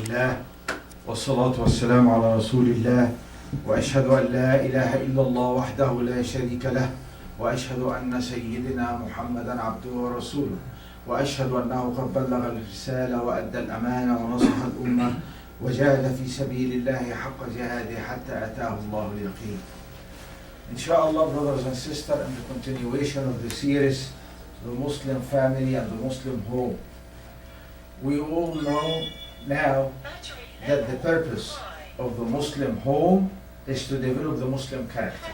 لله والصلاة والسلام على رسول الله وأشهد أن لا إله إلا الله وحده لا شريك له وأشهد أن سيدنا محمدا عبده ورسوله وأشهد أنه قد بلغ الرسالة وأدى الأمانة ونصح الأمة وجاهد في سبيل الله حق جهاده حتى أتاه الله اليقين. Inshallah, brothers and sisters, in the continuation of the series, the Muslim family and the Muslim home. We all know now that the purpose of the Muslim home is to develop the Muslim character.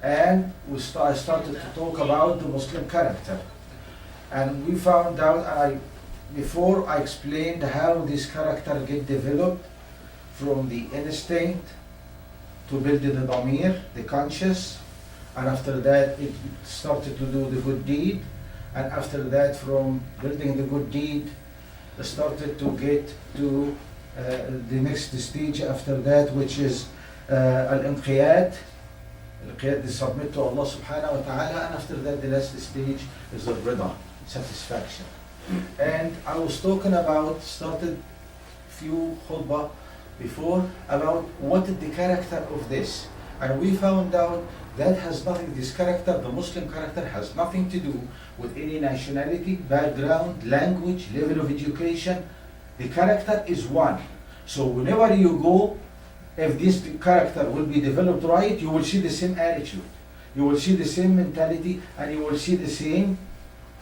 And I started to talk about the Muslim character. And we found out, before I explained how this character get developed from the instinct to build the dhamir, the conscious, and after that it started to do the good deed, and after that from building the good deed started to get to the next stage after that, which is al-inqiyad, the submit to Allah subhanahu wa ta'ala, and after that the last stage is the rida, satisfaction. And I was talking about, started few khutbah before, about what is the character of this. And we found out that has nothing, this character, the Muslim character, has nothing to do with any nationality, background, language, level of education. The character is one. So whenever you go, if this character will be developed right, you will see the same attitude, you will see the same mentality, and you will see the same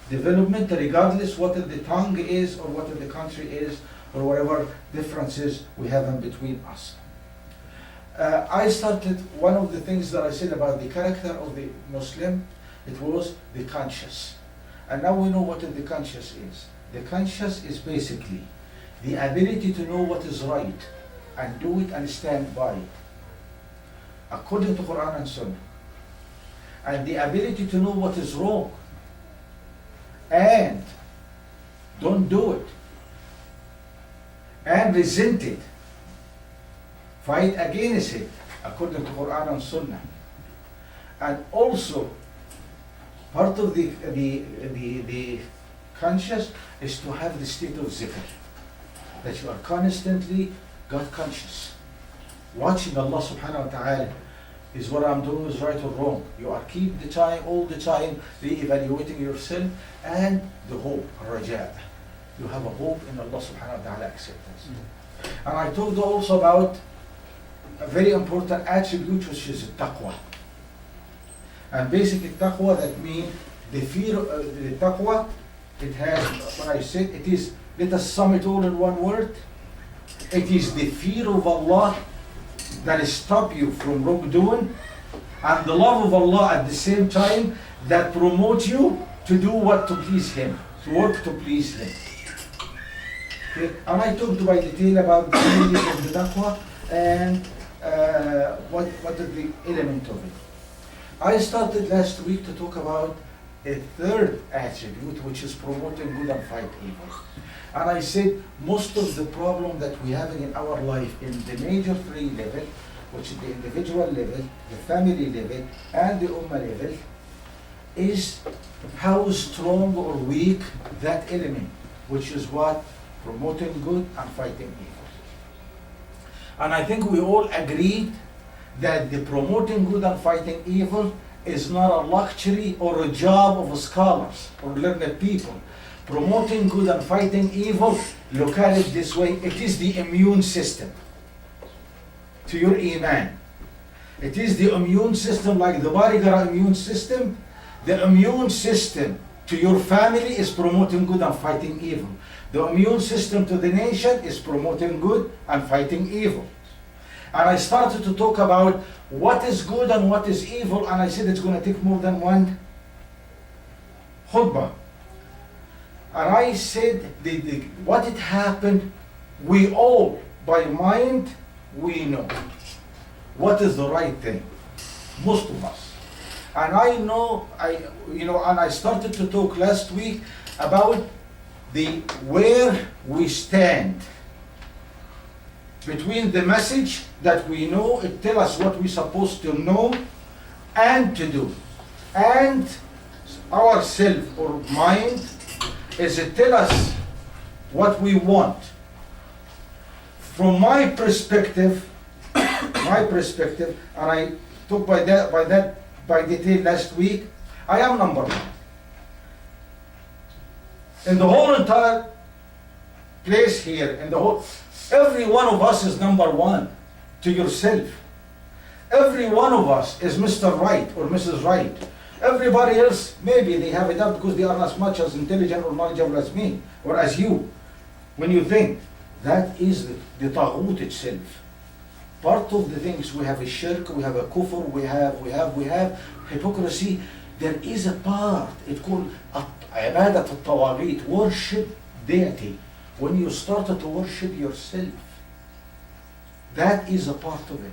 development, regardless what the tongue is or what the country is or whatever differences we have in between us. I started, one of the things that I said about the character of the Muslim, it was the conscious. And now we know what the conscious is. The conscious is basically the ability to know what is right and do it and stand by it, according to Quran and Sunnah. And the ability to know what is wrong and don't do it, and resent it, fight against it, according to Quran and Sunnah. And also, part of the conscious is to have the state of zikr, that you are constantly God conscious, watching Allah subhanahu wa ta'ala. Is what I'm doing is right or wrong? You are keep the time, all the time, re-evaluating yourself, and the hope, raja. You have a hope in Allah subhanahu wa ta'ala acceptance. And I talked also about a very important attribute, which is taqwa. And basically taqwa, that means the fear of the taqwa, it has, what I said, it is, let us sum it all in one word. It is the fear of Allah that stop you from wrongdoing, and the love of Allah at the same time that promote you to do what to please Him, to work to please Him. Okay? And I talked by detail about the meaning of the taqwa and what is the element of it. I started last week to talk about a third attribute, which is promoting good and fight evil. And I said most of the problem that we have in our life in the major three level, which is the individual level, the family level, and the ummah level, is how strong or weak that element, which is what? Promoting good and fighting evil. And I think we all agreed that the promoting good and fighting evil is not a luxury or a job of scholars or learned people. Promoting good and fighting evil, look at it this way, it is the immune system to your iman. It is the immune system, like the body got an immune system. The immune system to your family is promoting good and fighting evil. The immune system to the nation is promoting good and fighting evil. And I started to talk about what is good and what is evil, and I said it's going to take more than one khutbah. And I said what it happened, we all, by mind, we know what is the right thing, most of us. And I know, and I started to talk last week about where we stand between the message that we know, it tells us what we're supposed to know and to do, and our self or mind is it tell us what we want From my perspective, and I took by detail last week, I am number one. In the whole entire place here, every one of us is number one to yourself. Every one of us is Mr. Right or Mrs. Right. Everybody else, maybe they have it up because they are as much as intelligent or knowledgeable as me or as you. When you think, that is the taghut itself. Part of the things, we have a shirk, we have a kufr, we have hypocrisy. There is a part, it's called ibadat al-tawaghit, worship deity. When you started to worship yourself, that is a part of it.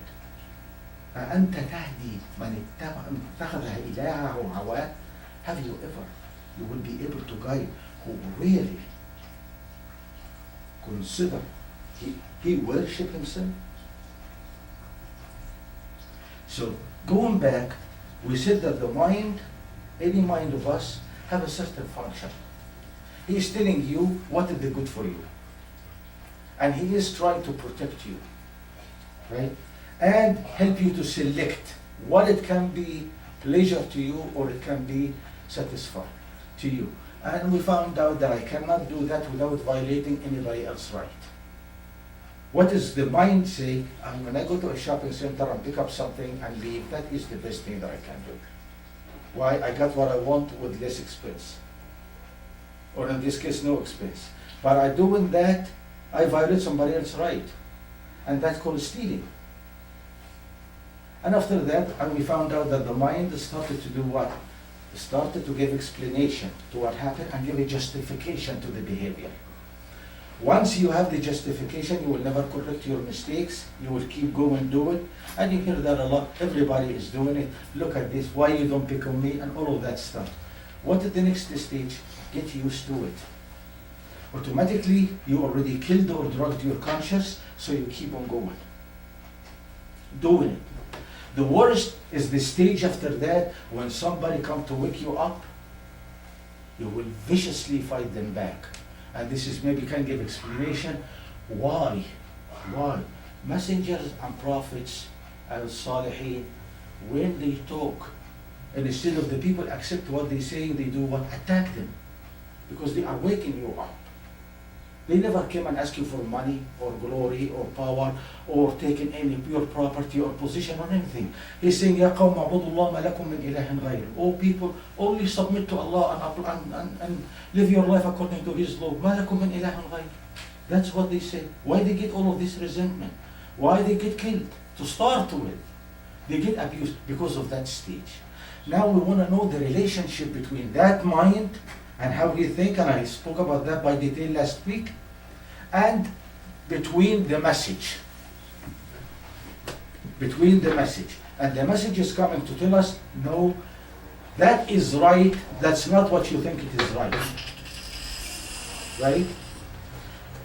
أأنت تهدي من اتخذها إلهه هواه. Have you ever, you will be able to guide who really consider he worship himself. So going back, we said that the mind, any mind of us, have a certain function. He is telling you what is the good for you, and he is trying to protect you, right? And help you to select what it can be pleasure to you or it can be satisfying to you. And we found out that I cannot do that without violating anybody else's right. What does the mind say? When I go to a shopping center and pick up something and leave, that is the best thing that I can do. Why? I got what I want with less expense. Or in this case, no expense. But by doing that, I violate somebody else's right. And that's called stealing. And after that, we found out that the mind started to do what? It started to give explanation to what happened and give a justification to the behavior. Once you have the justification, you will never correct your mistakes. You will keep going, do it. And you hear that a lot. Everybody is doing it. Look at this. Why you don't pick on me? And all of that stuff. What is the next stage? Get used to it. Automatically, you already killed or drugged your conscience, so you keep on going. Doing it. The worst is the stage after that, when somebody comes to wake you up, you will viciously fight them back. And this is maybe can give explanation why. Messengers and prophets and Salihin, when they talk, and instead of the people accept what they say, they do what? Attack them. Because they are waking you up. They never came and asked you for money or glory or power or taking any pure property or position or anything. He's saying, Ya qawm a'budullah ma lakum min ilahin ghayr. Oh people, only submit to Allah and live your life according to His law. Ma lakum min ilahin ghayr. That's what they say. Why they get all of this resentment? Why they get killed? To start with. They get abused because of that stage. Now we want to know the relationship between that mind and how we think, and I spoke about that by detail last week, and between the message. Between the message. And the message is coming to tell us, no, that is right, that's not what you think it is right. Right?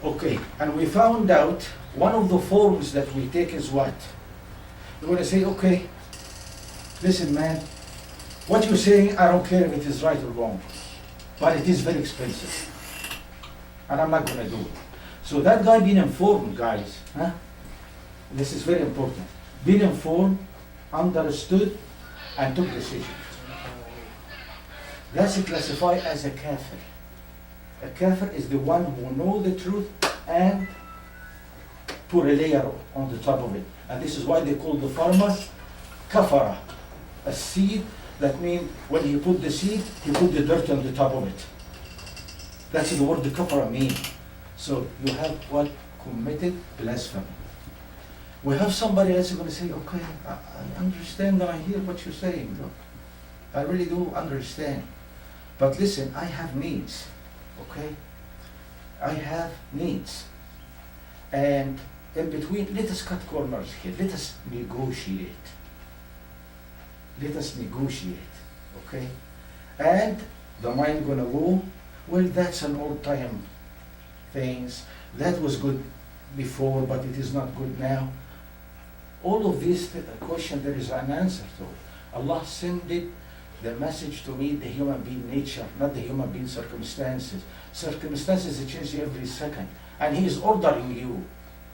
Okay, and we found out one of the forms that we take is what? We're going to say, okay, listen man, what you're saying, I don't care if it is right or wrong. But it is very expensive. And I'm not going to do it. So that guy being informed, guys, this is very important. Being informed, understood, and took decisions. That's classified as a kafir. A kafir is the one who knows the truth and put a layer on the top of it. And this is why they call the farmer kafara. A seed. That means when he put the seed, he put the dirt on the top of it. That's the word the kafara means. So you have what? Committed blasphemy. We have somebody else who's going to say, okay, I understand and I hear what you're saying. Look, I really do understand. But listen, I have needs. Okay? I have needs. And in between, let us cut corners here. Let us negotiate. Let us negotiate, okay? And the mind gonna go, well, that's an old time things. That was good before, but it is not good now. All of this question, there is an answer to it. Allah sent it, the message to meet the human being nature, not the human being circumstances. Circumstances change every second, and He is ordering you.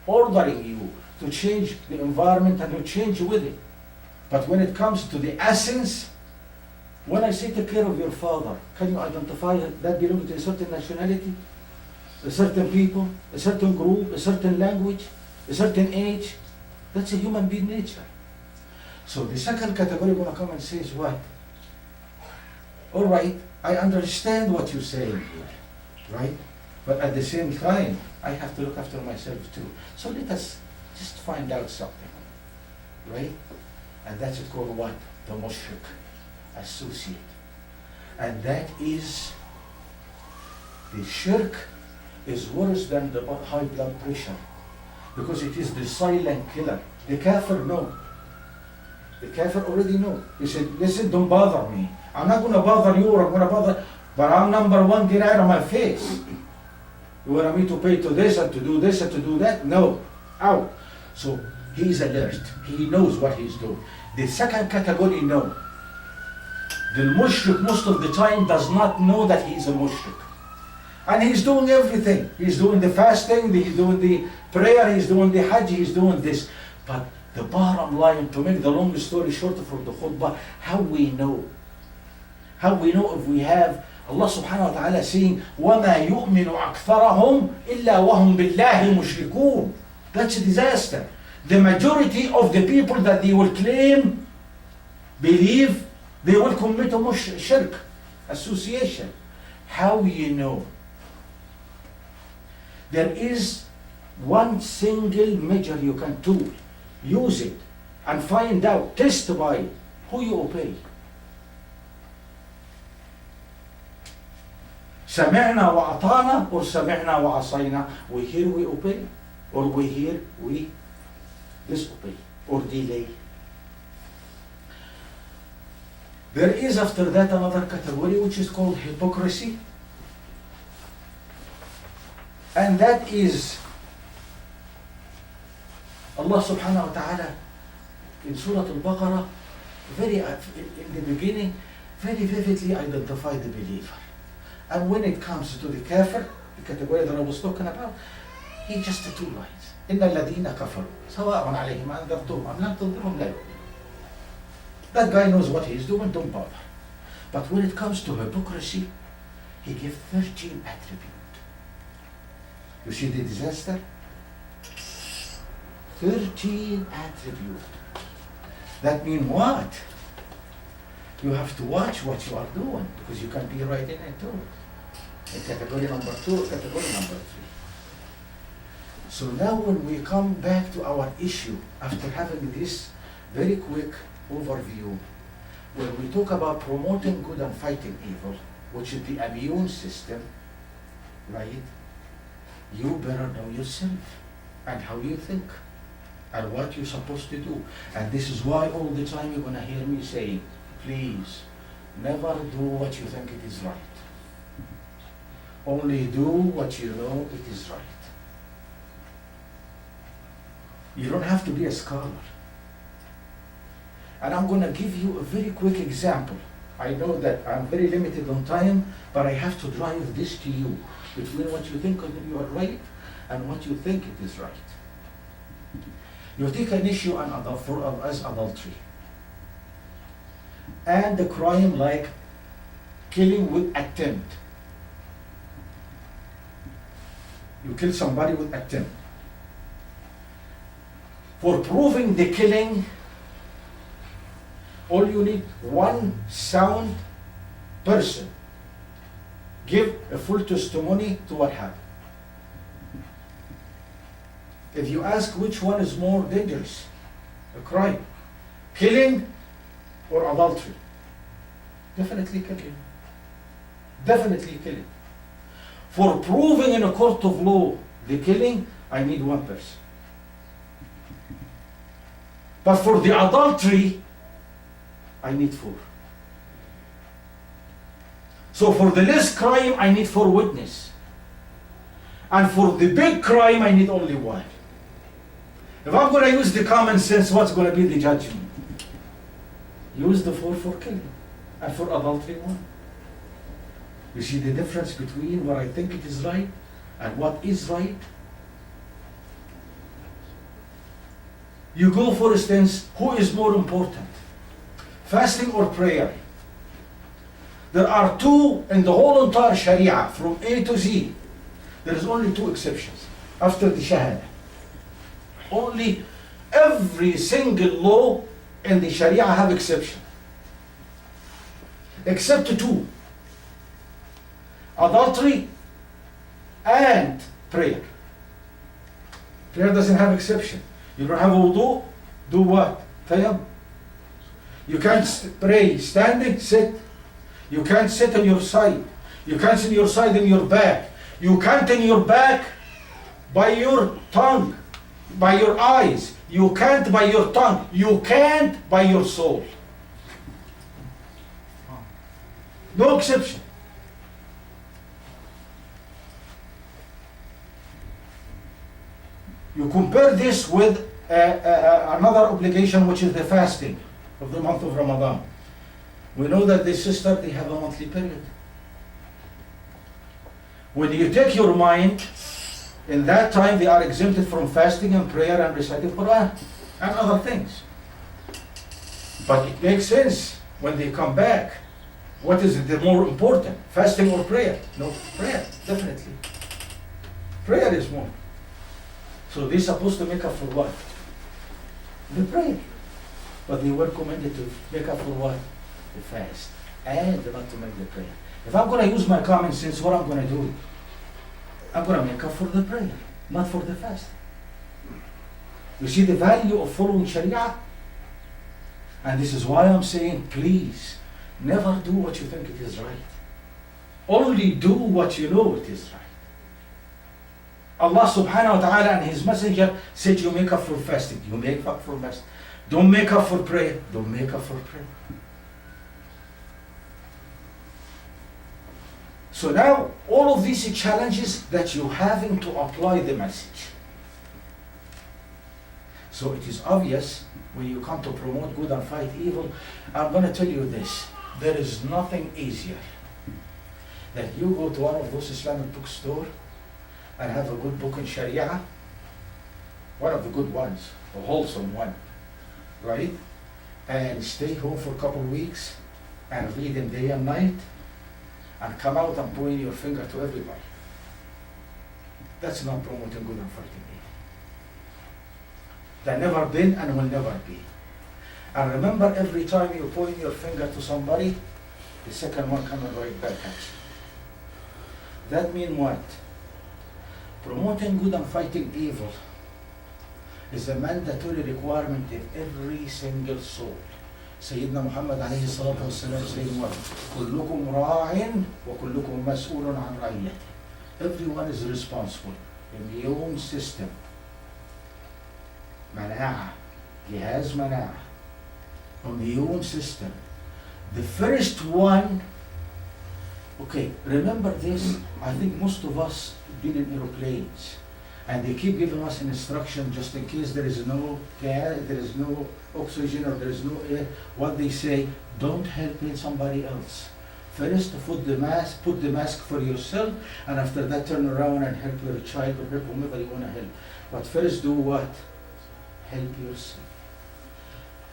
ordering you to change the environment and to change with it. But when it comes to the essence, when I say take care of your father, can you identify that belongs to a certain nationality, a certain people, a certain group, a certain language, a certain age? That's a human being nature. So the second category going to come and says what? All right, I understand what you're saying here, right? But at the same time, I have to look after myself too. So let us just find out something, right? And that's called what? The mushrik, associate. And that is, the shirk is worse than the high blood pressure, because it is the silent killer. The kafir know. The kafir already know. He said, listen, don't bother me. I'm not going to bother you, or I'm going to bother, but I'm number one, get out of my face. You want me to pay to this and to do this and to do that? No, out. So he's alert. He knows what he's doing. The second category, no. The mushrik most of the time does not know that he's a mushrik. And he's doing everything. He's doing the fasting, he's doing the prayer, he's doing the hajj, he's doing this. But the bottom line, to make the long story short for the khutbah, how we know? How we know if we have Allah subhanahu wa ta'ala saying, وَمَا يُؤْمِنُ أَكْثَرَهُمْ إِلَّا وَهُمْ بِاللَّهِ مُشْرِكُونَ. That's a disaster. The majority of the people that they will claim, believe, they will commit a shirk, association. How you know? There is one single measure you can do. Use it and find out, test by who you obey. سمعنا وأطعنا or سمعنا وعصينا. We hear, we obey, or we hear, we disobey or delay. There is after that another category which is called hypocrisy, and that is Allah subhanahu wa ta'ala in Surah Al-Baqarah very in the beginning very vividly identified the believer. And when it comes to the kafir, the category that I was talking about, he just two lines. إِنَّ الَّذِينَ كَفَرُوا سَوَاءٌ عَلَيْهِمْ أَنذَرْتُهُمْ أَمْ لَمْ تُنذِرْهُمْ لَا يُؤْمِنُونَ. That guy knows what he's doing, don't bother. But when it comes to hypocrisy, he gives 13 attributes. You see the disaster? 13 attributes. That means what? You have to watch what you are doing, because you can be right in it too. In category number 2, category number 3. So now when we come back to our issue, after having this very quick overview, when we talk about promoting good and fighting evil, which is the immune system, right? You better know yourself and how you think and what you're supposed to do. And this is why all the time you're gonna hear me saying, please, never do what you think it is right. Only do what you know it is right. You don't have to be a scholar. And I'm going to give you a very quick example. I know that I'm very limited on time, but I have to drive this to you, between what you think you are right and what you think it is right. You take an issue as adultery, and the crime like killing with attempt. You kill somebody with attempt. For proving the killing, all you need one sound person give a full testimony to what happened. If you ask which one is more dangerous, a crime, killing or adultery, definitely killing. Definitely killing. For proving in a court of law the killing, I need one person. But for the adultery, I need 4. So for the less crime, I need 4 witnesses. And for the big crime, I need only 1. If I'm going to use the common sense, what's going to be the judgment? Use the 4 for killing, and for adultery 1. You see the difference between what I think it is right and what is right? You go, for instance, who is more important? Fasting or prayer? There are two in the whole entire Sharia, from A to Z. There is only two exceptions after the Shahada. Only every single law in the Sharia have exception. Except two. Adultery and prayer. Prayer doesn't have exception. You don't have wudu, do what? Tayammum. You can't pray standing, sit. You can't sit on your side. You can't sit on your side in your back. You can't in your back by your tongue, by your eyes. You can't by your tongue. You can't by your soul. No exception. You compare this with another obligation, which is the fasting of the month of Ramadan. We know that the sister, they have a monthly period. When you take your mind, in that time they are exempted from fasting and prayer and reciting Quran and other things. But it makes sense when they come back. What is the more important, fasting or prayer? No, prayer, definitely. Prayer is more. So they're supposed to make up for what? The prayer. But they were commanded to make up for what? The fast. And not to make the prayer. If I'm going to use my common sense, what I'm going to do? I'm going to make up for the prayer, not for the fast. You see the value of following Sharia? And this is why I'm saying, please, never do what you think it is right. Only do what you know it is right. Allah subhanahu wa ta'ala and His Messenger said you make up for fasting. You make up for fasting. Don't make up for prayer. Don't make up for prayer. So now, all of these challenges that you're having to apply the message. So it is obvious when you come to promote good and fight evil, I'm going to tell you this. There is nothing easier that you go to one of those Islamic bookstores and have a good book in Sharia, one of the good ones, a wholesome one, right? And stay home for a couple of weeks and read them day and night and come out and point your finger to everybody. That's not promoting good and fighting evil. That never been and will never be. And remember, every time you point your finger to somebody, the second one coming right back at you. That means what? Promoting good and fighting evil is a mandatory requirement of every single soul. Sayyidina Muhammad alayhi salatu wasalam saying what? كلكم راع وكلكم مسؤول عن رعيته. Everyone is responsible. Immune system. مناعة. جهاز مناعة. Immune system. The first one, okay, remember this, I think most of us been in aeroplanes and they keep giving us an instruction just in case there is no gas, there is no oxygen or there is no air. What they say, don't help somebody else. First put the mask for yourself, and after that turn around and help your child or help whomever you want to help. But first do what? Help yourself.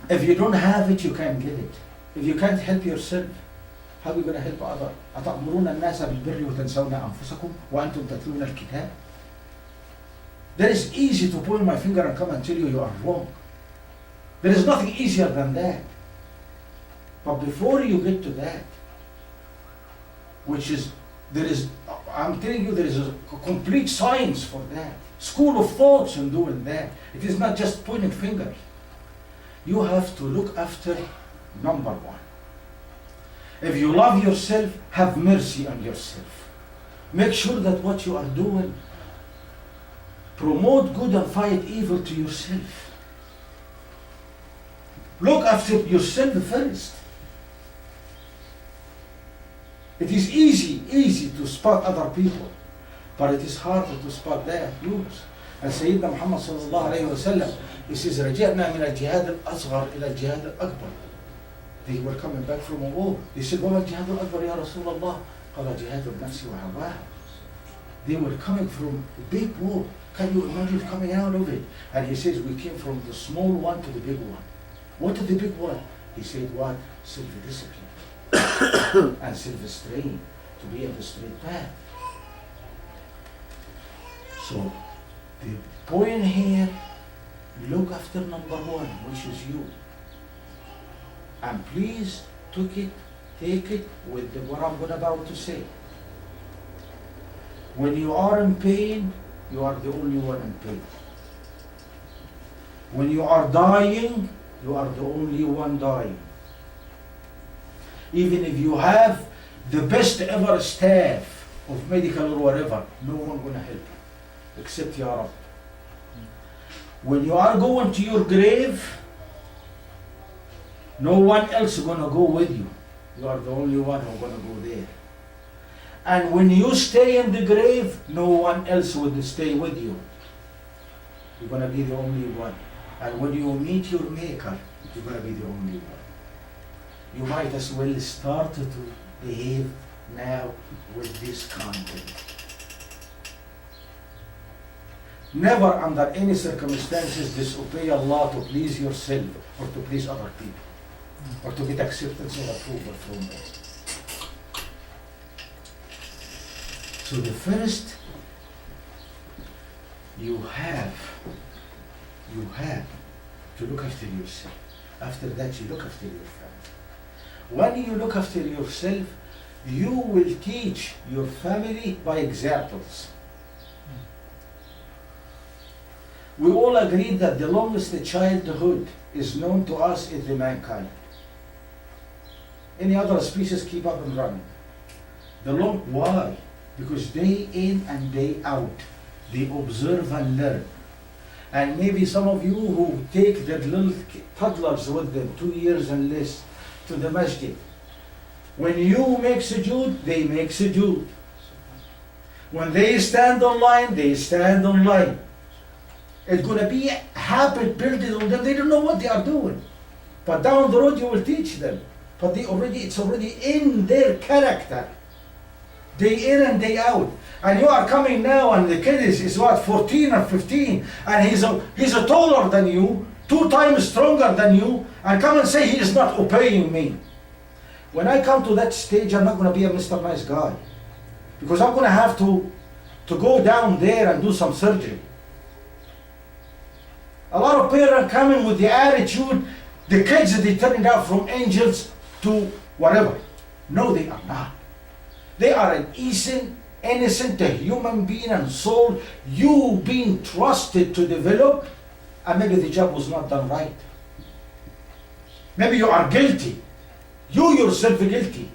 If you don't have it, you can't get it. If you can't help yourself, how are you going to help others? أتأمرون الناس بالبر وتنسون أنفسكم وأنتم تتلون الكتاب? That is easy to point my finger and come and tell you are wrong. There is nothing easier than that. But before you get to that, I'm telling you, there is a complete science for that. School of thoughts in doing that. It is not just pointing fingers. You have to look after number one. If you love yourself, have mercy on yourself. Make sure that what you are doing, promote good and fight evil to yourself. Look after yourself first. It is easy to spot other people, but it is harder to spot that yours. And Sayyidina Muhammad sallallahu alayhi wa sallam, he says, رجعنا من الجهاد الأصغر إلى الجهاد الأكبر. They were coming back from a war. They said, وما الجهاد الأكبر يا رسول الله؟ قال جهاد النفس وهواها. They were coming from a big war. Can you imagine coming out of it? And he says, we came from the small one to the big one. What is the big one? He said, what? Self-discipline and self-restraint to be on the straight path. So the point here, look after number one, which is you. And please take it with what I'm about to say. When you are in pain, you are the only one in pain. When you are dying, you are the only one dying. Even if you have the best ever staff of medical or whatever, no one gonna help you, except Ya Rab. When you are going to your grave, no one else is gonna go with you. You are the only one who's gonna go there. And when you stay in the grave, no one else will stay with you. You're gonna be the only one. And when you meet your maker, you're gonna be the only one. You might as well start to behave now with this content. Never under any circumstances disobey Allah to please yourself or to please other people or to get acceptance or approval from them. So the first, you have to look after yourself. After that, you look after your family. When you look after yourself, you will teach your family by examples. We all agree that the longest childhood is known to us is the mankind. Any other species keep up and running. Why? Because day in and day out, they observe and learn. And maybe some of you who take their little toddlers with them, 2 years and less, to the masjid. When you make sujood, they make sujood. When they stand on line, they stand on line. It's going to be a habit built on them. They don't know what they are doing. But down the road, you will teach them. But it's already in their character. Day in and day out. And you are coming now and the kid is what, 14 or 15, and he's a taller than you, 2 times stronger than you, and come and say he is not obeying me. When I come to that stage, I'm not going to be a Mr. Nice Guy. Because I'm going to have to go down there and do some surgery. A lot of parents coming with the attitude, the kids they turning out from angels to whatever. No, they are not. They are an innocent human being and soul, you being trusted to develop, and maybe the job was not done right. Maybe you are guilty. You yourself are guilty.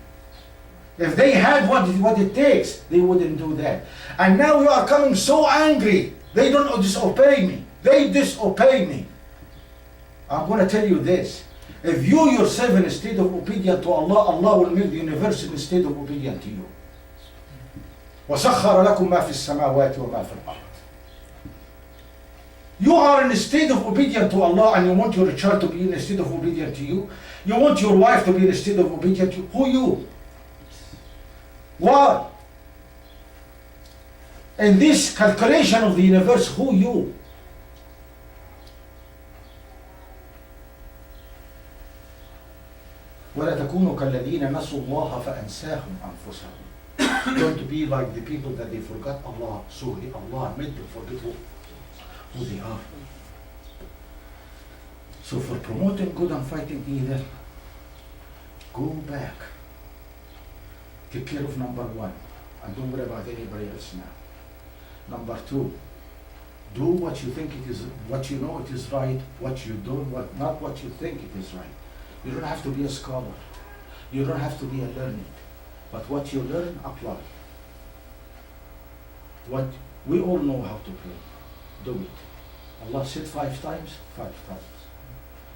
If they had what it takes, they wouldn't do that. And now you are coming so angry, they don't disobey me. They disobey me. I'm going to tell you this. If you yourself in a state of obedience to Allah, Allah will make the universe in a state of obedience to you. وَسَخَّرَ لَكُم مَا فِي السَّمَاوَاتِ وَمَا فِي الْأَرْضِ. You are in a state of obedience to Allah and you want your child to be in a state of obedience to you. You want your wife to be in a state of obedience to you. Who you? Why? In this calculation of the universe, who you? وَلَا تَكُونُوا كَالَّذِينَ نَسُوا اللَّهَ فَأَنْسَاهُمْ أَنفُسَهُم. Going to be like the people that they forgot Allah, so Allah made them forget who they are. So for promoting good and fighting evil, go back. Take care of number one, and don't worry about anybody else now. Number two, do what you think it is, what you know it is right, what you don't, not what you think it is right. You don't have to be a scholar. You don't have to be a learned. But what you learn, apply. What we all know how to pray. Do it. Allah said 5 times, 5 times.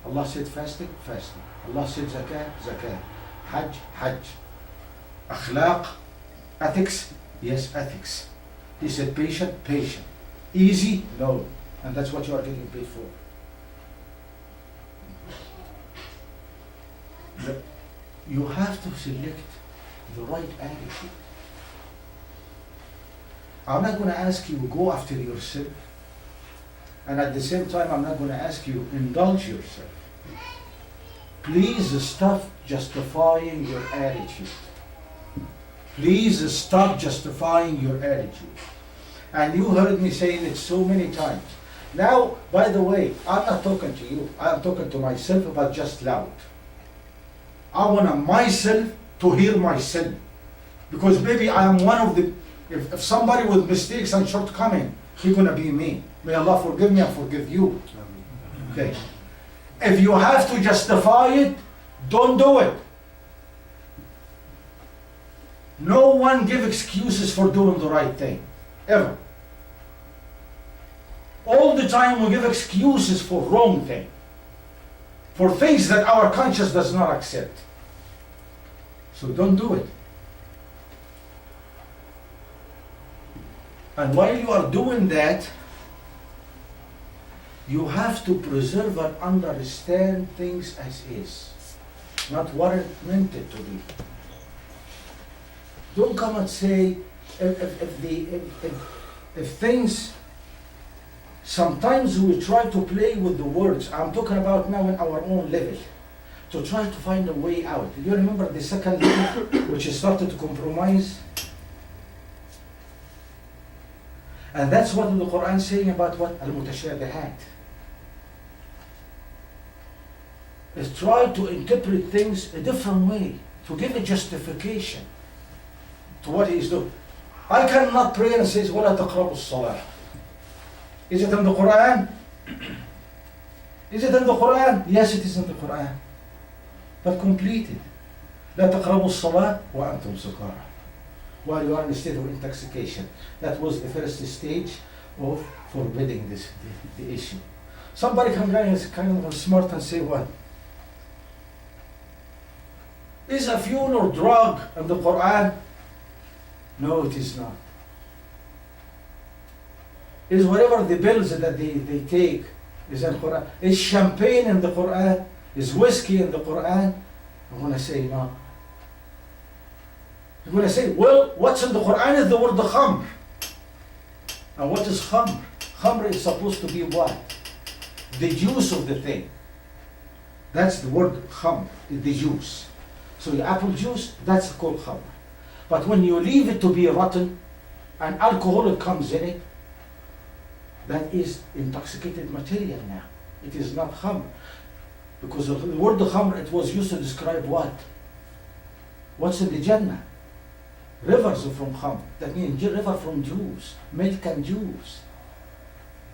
Allah said fasting, fasting. Allah said zakah, zakah. Hajj, hajj. Akhlaq, ethics, yes, ethics. He said patient, patient. Easy, no. And that's what you are getting paid for. You have to select the right attitude. I'm not going to ask you go after yourself. And at the same time, I'm not going to ask you indulge yourself. Please stop justifying your attitude. Please stop justifying your attitude. And you heard me saying it so many times. Now, by the way, I'm not talking to you. I'm talking to myself, but just loud. I want myself to hear myself. Because maybe I am one of the, if somebody with mistakes and shortcomings, he's going to be me. May Allah forgive me and forgive you. Okay. If you have to justify it, don't do it. No one give excuses for doing the right thing, ever. All the time we give excuses for wrong thing, for things that our conscience does not accept. So don't do it. And while you are doing that, you have to preserve and understand things as is, not what it meant it to be. Don't come and say if things. Sometimes we try to play with the words. I'm talking about now in our own level, to try to find a way out. Do you remember the second level, which started to compromise? And that's what the Quran is saying about what? Al-Mutashabihat. Is try to interpret things a different way, to give a justification to what he is doing. I cannot pray and say, وَلَا تَقْرَبُوا الصَّلَاةِ. Is it in the Quran? Is it in the Quran? Yes, it is in the Quran. But completed. لا تقربوا الصلاة وأنتم سكارى. While you are in a state of intoxication. That was the first stage of forbidding this, the issue. Somebody comes down and is kind of smart and say what? Is a fuel or drug in the Quran? No, it is not. Is whatever the pills that they take is in the Quran. Is champagne in the Quran? Is whiskey in the Quran? I'm going to say no. I'm going to say, well, what's in the Quran is the word khamr. And what is khamr? Khamr is supposed to be what? The juice of the thing. That's the word khamr, the juice. So the apple juice, that's called khamr. But when you leave it to be rotten and alcohol comes in it, that is intoxicated material now. It is not khamr. Because the word khamr, it was used to describe what? What's in the Jannah? Rivers from khamr. That means river from juice, milk and juice.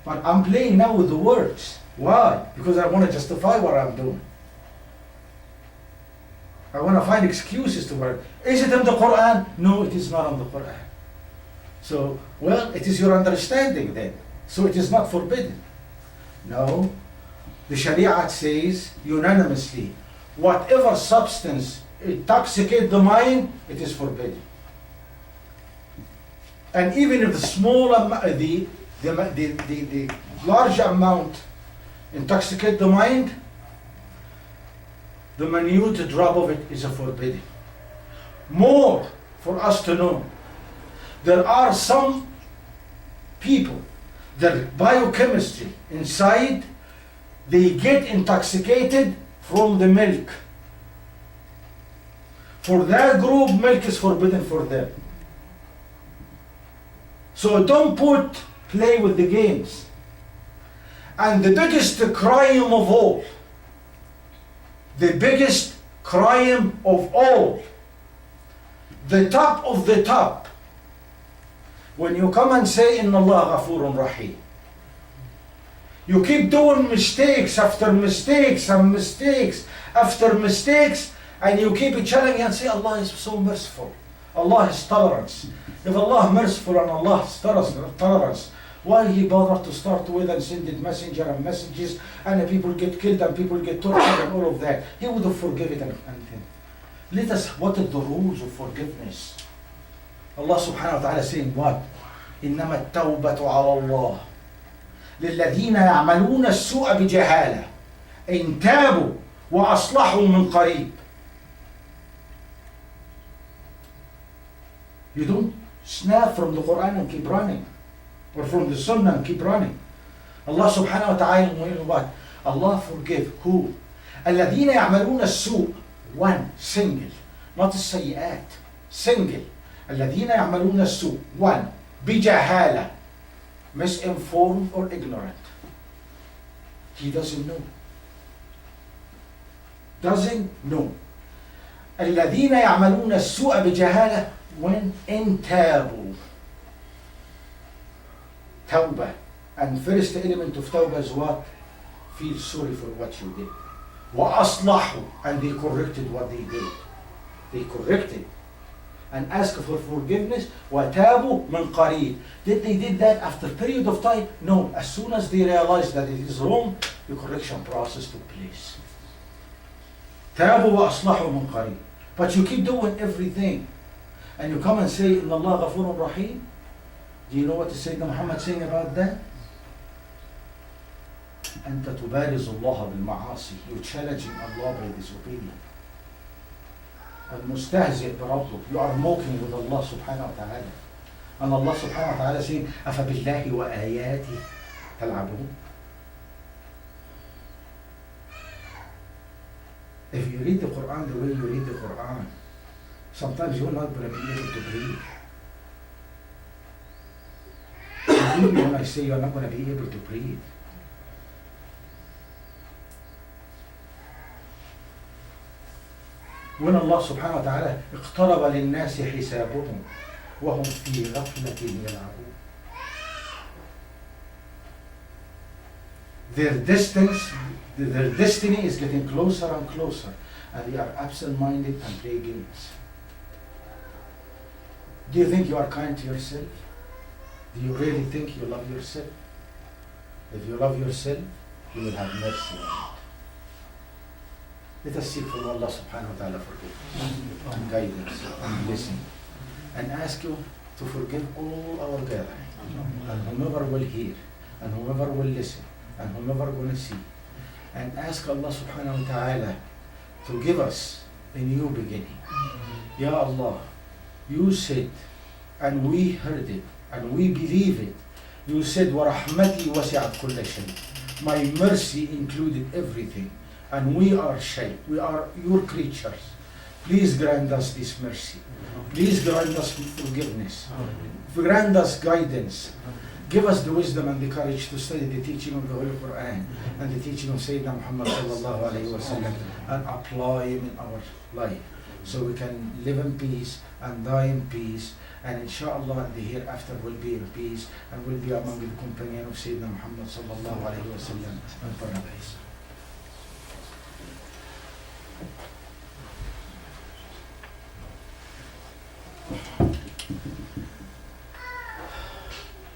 But I'm playing now with the words. Why? Because I want to justify what I'm doing. I want to find excuses to work. Is it in the Quran? No, it is not in the Quran. So, well, it is your understanding then. So it is not forbidden. No. The Sharia says unanimously, whatever substance intoxicates the mind, it is forbidden. And even if the small the large amount intoxicate the mind, the minute drop of it is forbidden. More for us to know. There are some people, their biochemistry inside, they get intoxicated from the milk. For that group, milk is forbidden for them. So don't play with the games. And the biggest crime of all, the biggest crime of all, the top of the top, when you come and say, Inna Allah Ghafurun Rahim, you keep doing mistakes after mistakes and mistakes after mistakes, and you keep challenging and say, Allah is so merciful. Allah is tolerance. If Allah is merciful and Allah is tolerance, why He bothered to start with and send it messenger and messages, and the people get killed and people get tortured and all of that? He would have forgiven anything. Let us, what are the rules of forgiveness? Allah subhanahu wa ta'ala saying what? إنما التوبة على الله للذين يعملون السوء بجهالة إن تابوا وأصلحوا من قريب. You don't snap from the Quran and keep running, or from the Sunnah and keep running. Allah subhanahu wa ta'ala, what? Allah forgive who? الذين يعملون السوء, one, single, not السيئات, single. الذين يعملون السوء, one, بجهالة, misinformed or ignorant. He doesn't know. Doesn't know. الذين يعملون السوء بجهالة, when in تابوا. توبة. And first element of tawbah is what? Feel sorry for what you did. وأصلحوا, and they corrected what they did. They corrected and asked for forgiveness. وتابوا من قريب. Did they did that after a period of time? No. As soon as they realized that it is wrong, the correction process took place. تابوا وأصلحوا من قريب. But you keep doing everything, and you come and say, إن الله غفور رحيم. Do you know what Sayyidina Muhammad saying about that? أنت تبارز الله بالمعاصي. You're challenging Allah by disobedience. المستهزئ بربك. You are mocking with Allah subhanahu wa ta'ala. And Allah subhanahu wa ta'ala saying, أفبالله وآياته تلعبون. If you read the Quran the way you read the Quran, sometimes you're not going to be able to breathe. Believe me when I say you're not going to be able to breathe. when Allah subhanahu wa ta'ala اقترب للناس حسابهم وهم في غفلة يلعبون. Their destiny is getting closer and closer, and they are absent-minded and play games. Do you think you are kind to yourself? Do you really think you love yourself? If you love yourself, you will have mercy on it. Let us seek from Allah subhanahu wa ta'ala forgiveness and guidance and blessing, and ask you to forgive all our gathering, and whomever will hear, and whomever will listen, and whomever will see, and ask Allah subhanahu wa ta'ala to give us a new beginning. Ya Allah, you said, and we heard it, and we believe it. You said, وَرَحْمَتِي وَسِعَتْ كُلَّ شَيْءٍ. My mercy included everything, and we are shay. We are your creatures. Please grant us this mercy. Please grant us forgiveness. Grant us guidance. Give us the wisdom and the courage to study the teaching of the Holy Quran and the teaching of Sayyidina Muhammad sallallahu alayhi wa sallam, and apply them in our life, so we can live in peace and die in peace, and inshallah the hereafter will be in peace, and will be among the companion of Sayyidina Muhammad sallallahu alayhi wa sallam in paradise.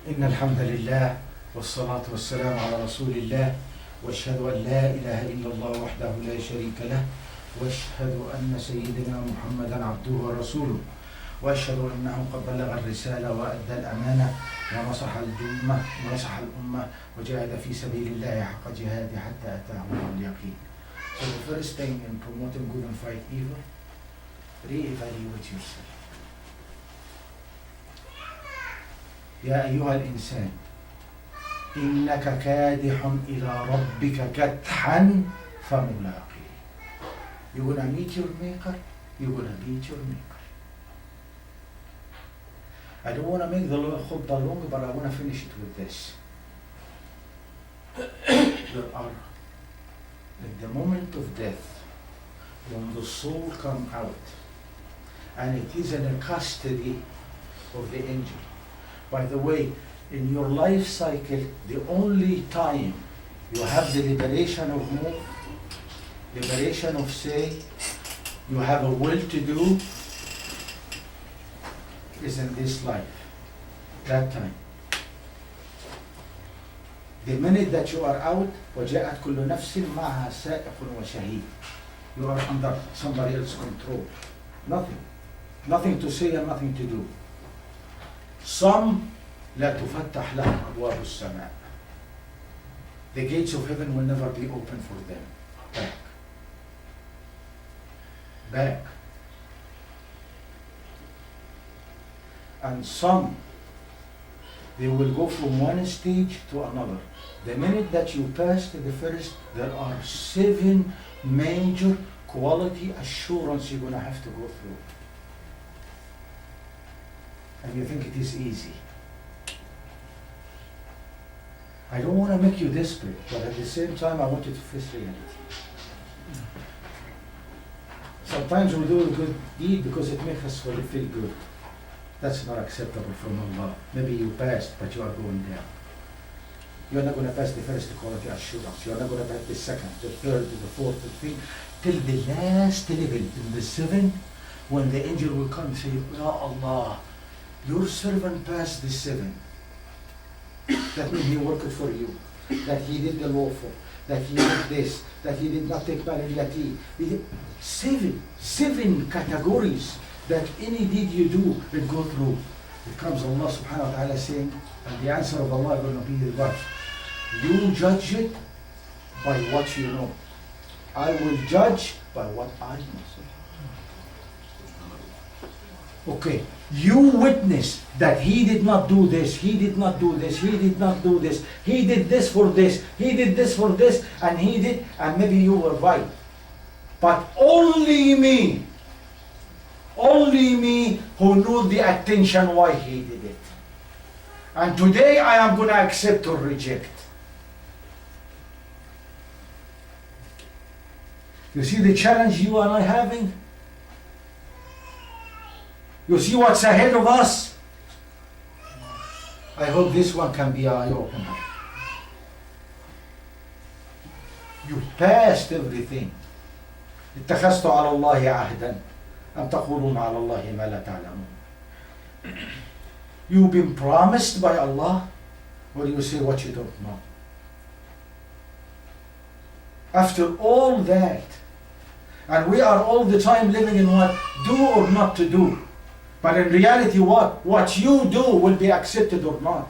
إن الحمد لله والصلاة والسلام على رسول الله وأشهد أن لا إله إلا الله وحده لا شريك له وأشهد أن سيدنا محمدا عبده ورسوله وأشهد أنه قد بلغ الرسالة وأدى الأمانة ونصح الأمة وجاهد في سبيل الله حق جهاده حتى أتاه اليقين. So the first thing in promoting good and fight evil, re-evaluate yourself. يا أيها الإنسان إنك كادح إلى ربك كدحا فملاقيه. You're gonna meet your maker, you're gonna beat your maker. I don't want to make the khutbah long, but I want to finish it with this. There are, at the moment of death, when the soul comes out, and it is in the custody of the angel. By the way, in your life cycle, the only time you have the liberation of move, liberation of say, you have a will to do, is in this life. That time. The minute that you are out, وَجَاءَتْ كُلُّ نَفْسٍ مَعَهَا سَائِقٌ وَشَهِيدٌ. You are under somebody else's control. Nothing. Nothing to say and nothing to do. Some لا تفتح لهم أبواب السماء. The gates of heaven will never be open for them. Back. And some, they will go from one stage to another. The minute that you pass to the first, there are 7 major quality assurance you're going to have to go through. And you think it is easy. I don't want to make you desperate, but at the same time, I want you to face reality. Sometimes we do a good deed because it makes us feel good. That's not acceptable from Allah. Maybe you passed, but you are going down. You're not going to pass the first quality assurance. You're not going to pass the second, the third, the fourth, the fifth, till the last level, in the 7th, when the angel will come and say, Ya Allah, your servant passed the 7. That means he worked for you, that he did the lawful, that he did this, that he did not take Bariyati. 7 categories that any deed you do will go through. It comes Allah subhanahu wa ta'ala saying, and the answer of Allah is going to be what? You judge it by what you know. I will judge by what I know. Okay, you witness that he did not do this, he did not do this, he did not do this, he did this for this, he did this for this, and he did, and maybe you were right. But only me who knew the attention why he did it. And today I am going to accept or reject. You see the challenge you and I having? You see what's ahead of us? I hope this one can be eye-opener. You passed everything. اتخذت على الله عهدا أم تقولون على الله ما لا تعلمون. You've been promised by Allah, or you say what you don't know. After all that, and we are all the time living in what do or not to do. But in reality, what you do will be accepted or not.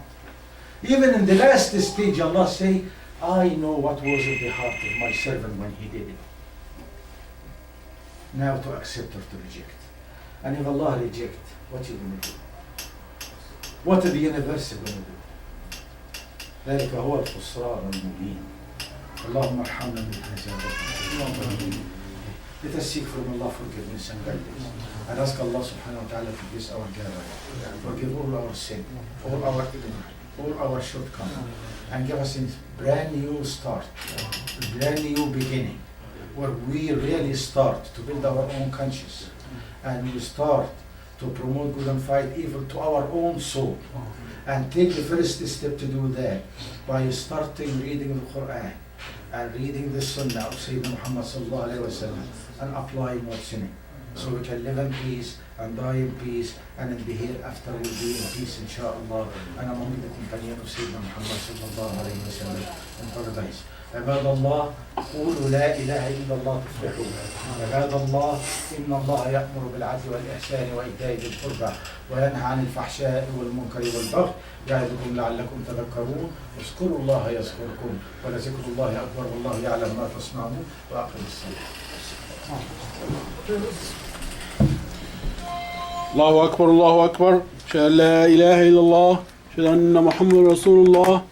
Even in the last stage, Allah say, I know what was in the heart of my servant when he did it. Now to accept or to reject. And if Allah reject, what are you going to do? What is the universe going to do? ذلك هو الخسران المبين. اللهم ارحمنا من هذا. Let us seek from Allah forgiveness and guidance. And ask Allah subhanahu wa ta'ala to bless our gathering. Forgive all our sin, all our shortcomings, and give us a brand new start, a brand new beginning, where we really start to build our own conscience, and we start to promote good and fight evil to our own soul, and take the first step to do that by starting reading the Quran and reading the Sunnah of Sayyidina Muhammad sallallahu alayhi wa sallam, and applying what's in it, so we can live in peace and die in peace, and in the hereafter we'll be in peace inshallah, and among the companion of Sayyidina Muhammad sallallahu alayhi wa sallam in paradise. عباد الله قولوا لا إله إلا الله تفلحوا. عباد الله إن الله يأمر بالعدل والإحسان وإيتاء ذي القربى وينهى عن الفحشاء والمنكر والبغي يعظكم لعلكم تذكرون. اذكروا الله يذكركم ولذكر الله أكبر والله يعلم ما تصنعون. وأقم الصلاة. الله أكبر الله أكبر. أشهد أن لا إله إلا الله. أشهد أن محمد رسول الله.